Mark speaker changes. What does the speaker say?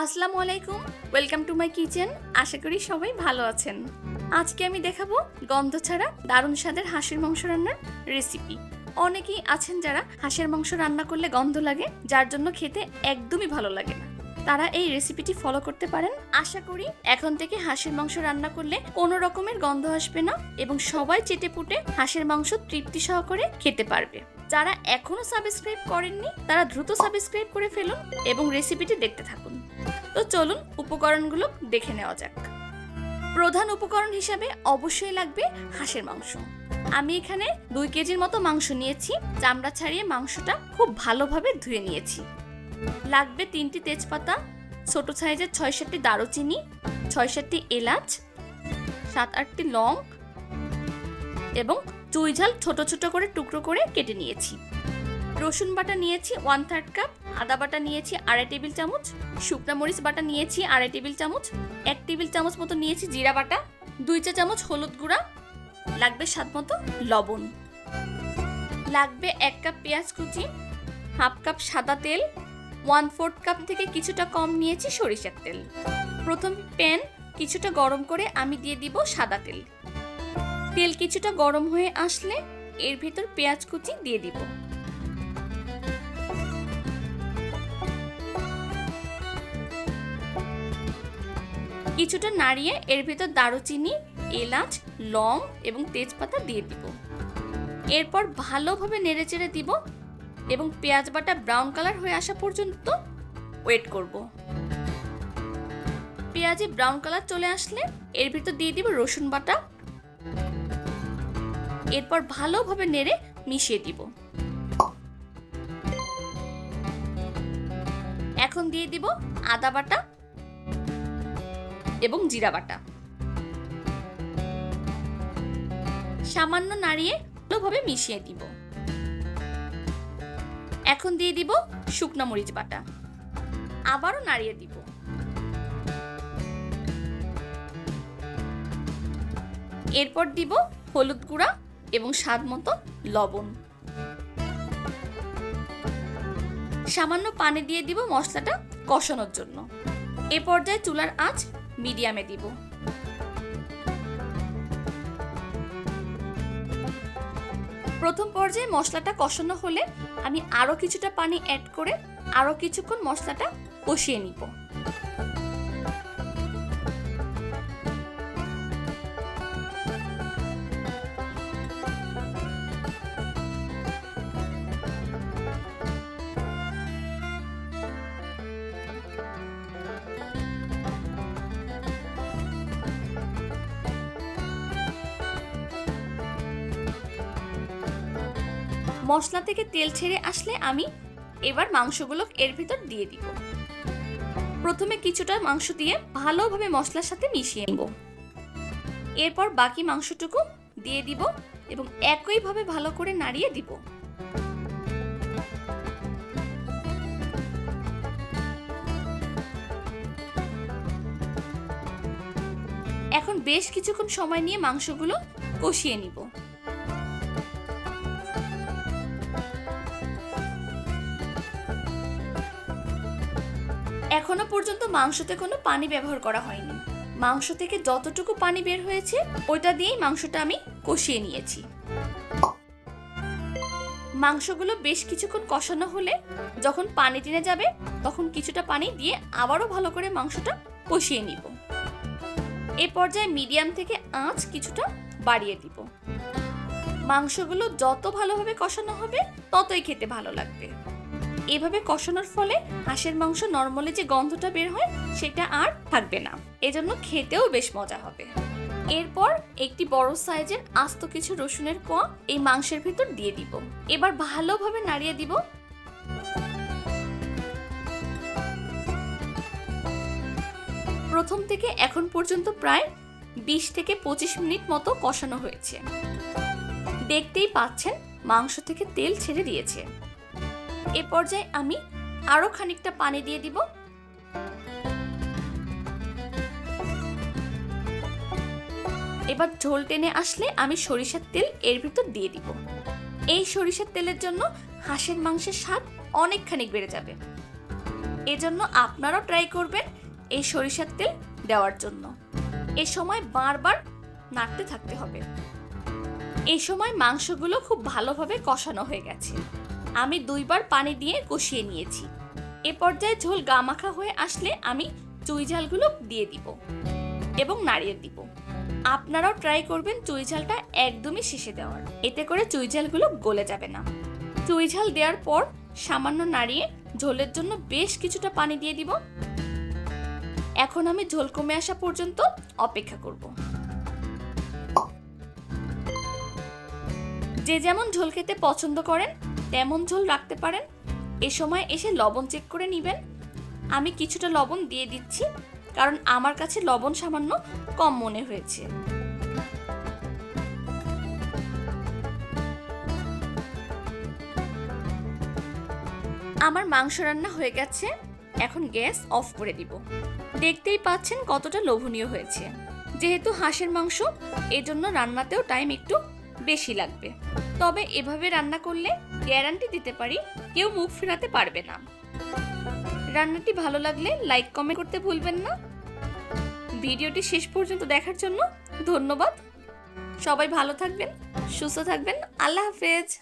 Speaker 1: আসসালামু আলাইকুম, welcome to my kitchen. আশা করি সবাই ভালো আছেন। আজকে আমি দেখাবো গন্ধ ছাড়া দারুণ স্বাদের হাঁসের মাংস রান্নার রেসিপি। অনেকেই আছেন যারা হাঁসের মাংস রান্না করলে গন্ধ লাগে, যার জন্য খেতে একদমই ভালো লাগে না। তারা এই রেসিপিটি ফলো করতে পারেন। আশা করি এখন থেকে হাঁসের মাংস রান্না করলে কোনো রকমের গন্ধ আসবে না এবং সবাই চেটেপুটে হাঁসের মাংস তৃপ্তি সহকারে খেতে পারবে। যারা এখনো সাবস্ক্রাইব করেননি তারা দ্রুত সাবস্ক্রাইব করে ফেলুন এবং রেসিপিটি দেখতে থাকুন। তো চলুন উপকরণগুলো দেখে নেওয়া যাক। প্রধান উপকরণ হিসাবে অবশ্যই লাগবে হাঁসের মাংস। আমি এখানে 2 কেজির মতো মাংস নিয়েছি। চামড়া ছাড়িয়ে মাংসটা খুব ভালোভাবে ধুয়ে নিয়েছি। লাগবে 3টি তেজপাতা, ছোট সাইজের 6-7টি দারুচিনি, 6-7টি এলাচ, 7-8টি লং এবং চুই ঝাল ছোট ছোট করে টুকরো করে কেটে নিয়েছি। রসুন বাটা নিয়েছি 1/3 কাপ, আদা বাটা নিয়েছি 2.5 টেবিল চামচ, শুকনা মরিচ বাটা নিয়েছি 2.5 টেবিল চামচ, 1 টেবিল চামচ মতো নিয়েছি জিরা বাটা, 2 চা চামচ হলুদ গুঁড়া, লাগবে স্বাদ মতো লবণ, লাগবে 1 কাপ পেঁয়াজ কুচি, 1/2 কাপ সাদা তেল, 1/4 কাপ থেকে কিছুটা কম নিয়েছি সরিষার তেল। প্রথম প্যান কিছুটা গরম করে আমি দিয়ে দিব সাদা তেল। তেল কিছুটা গরম হয়ে আসলে এর ভেতর পেঁয়াজ কুচি দিয়ে দিব। কিছুটা নাড়িয়ে এর ভেতর দারুচিনি, এলাচ, লং এবং তেজপাতা দিয়ে দিব। এরপর ভালোভাবে নেড়েচেড়ে দিব এবং পেঁয়াজ বাটা ব্রাউন কালার হয়ে আসা পর্যন্ত ওয়েট করব। পেঁয়াজে ব্রাউন কালার চলে আসলে এর ভেতর দিয়ে দিব রসুন বাটা। এরপর ভালোভাবে নেড়ে মিশিয়ে দিব। এখন দিয়ে দিব আদা বাটা এবং জিরা বাটা। সামান্য নাড়িয়ে ভালোভাবে মিশিয়ে দিব। এখন দিয়ে দিব শুকনো মরিচ বাটা। আবারও নাড়িয়ে দিব। এরপর দিব হলুদ গুঁড়া এবং স্বাদ মতো লবণ। সামান্য পানি দিয়ে দিব মশলাটা কষানোর জন্য। এ পর্যায়ে চুলার আঁচ মিডিয়ামে দিব। প্রথম পর্যায়ে মশলাটা কষানো হলে আমি আরো কিছুটা পানি অ্যাড করে আরো কিছুক্ষণ মশলাটা কষিয়ে নিব। মশলা থেকে তেল ছেড়ে আসলে আমি এবার মাংসগুলো এর ভিতর দিয়ে দিব। প্রথমে কিছুটা মাংস দিয়ে ভালোভাবে মশলার সাথে মিশিয়ে নেব। এরপর বাকি মাংসটুকু দিয়ে দিব এবং একইভাবে ভালো করে নাড়িয়ে দিব। এখন বেশ কিছুক্ষণ সময় নিয়ে মাংসগুলো কষিয়ে নিব। এখনো পর্যন্ত মাংসতে কোনো পানি ব্যবহার করা হয়নি। মাংস থেকে যতটুকু পানি বের হয়েছে ওইটা দিয়েই মাংসটা আমি কষিয়ে নিয়েছি। মাংসগুলো বেশ কিছুক্ষণ কষানো হলে যখন পানি টেনে যাবে তখন কিছুটা পানি দিয়ে আবারও ভালো করে মাংসটা কষিয়ে নিব। এ পর্যায়ে মিডিয়াম থেকে আঁচ কিছুটা বাড়িয়ে দিব। মাংসগুলো যত ভালোভাবে কষানো হবে ততই খেতে ভালো লাগবে। এভাবে কষানোর ফলে হাঁসের মাংস নরমালি যে গন্ধটা বের হয় সেটা আর থাকবে না, এজন্য খেতেও বেশ মজা হবে। এরপর একটি বড় সাইজের আস্ত কিছু রসুনের কোয়া এই মাংসের ভিতর দিয়ে দিব। এবার ভালোভাবে নাড়িয়ে দিব। প্রথম থেকে এখন পর্যন্ত প্রায় 20 থেকে 25 মিনিট মতো কষানো হয়েছে। দেখতেই পাচ্ছেন মাংস থেকে তেল ছেড়ে দিয়েছে। এ পর্যায়ে আমি আরো খানিকটা পানি দিয়ে দিব। এবার ঝোল টেনে আসলে আমি সরিষার তেল এর ভিতর দিয়ে দিব। এই সরিষার তেলের জন্য হাঁসের মাংসের স্বাদ অনেকখানি বেড়ে যাবে। এজন্য আপনারাও ট্রাই করবেন এই সরিষার তেল দেওয়ার জন্য। এ সময় বারবার নাড়তে থাকতে হবে। এই সময় মাংসগুলো খুব ভালোভাবে কষানো হয়ে গেছে। আমি 2 বার পানি দিয়ে কষিয়ে নিয়েছি। এ পর্যায়ে ঝোল গামাখা হয়ে আসলে আমি চুই ঝালগুলো দিয়ে দিব এবং নাড়িয়ে দিব। আপনারাও ট্রাই করবেন চুই ঝালটা একদমই শেষে দেওয়ার, এতে করে চুই ঝালগুলো গলে যাবে না। চুই ঝাল দেওয়ার পর সামান্য নাড়িয়ে ঝোলের জন্য বেশ কিছুটা পানি দিয়ে দিব। এখন আমি ঝোল কমে আসা পর্যন্ত অপেক্ষা করব। যে যেমন ঝোল খেতে পছন্দ করেন তেমন ঝোল রাখতে পারেন। এ সময় এসে লবণ চেক করে নেবেন। আমি কিছুটা লবণ দিয়ে দিচ্ছি, কারণ আমার কাছে লবণ সামান্য কম মনে হয়েছে। আমার মাংস রান্না হয়ে গেছে। এখন গ্যাস অফ করে দিব। দেখতেই পাচ্ছেন কতটা লোভনীয় হয়েছে। যেহেতু হাঁসের মাংস, এজন্য রান্নাতেও টাইম একটু বেশি লাগবে। তবে এভাবে রান্না করলে গ্যারান্টি দিতে পারি কেউ মুখ ফেরাতে পারবে না। রান্নাটি ভালো লাগলে লাইক কমেন্ট করতে ভুলবেন না। ভিডিওটি শেষ পর্যন্ত দেখার জন্য ধন্যবাদ। সবাই ভালো থাকবেন, সুস্থ থাকবেন। আল্লাহ হাফেজ।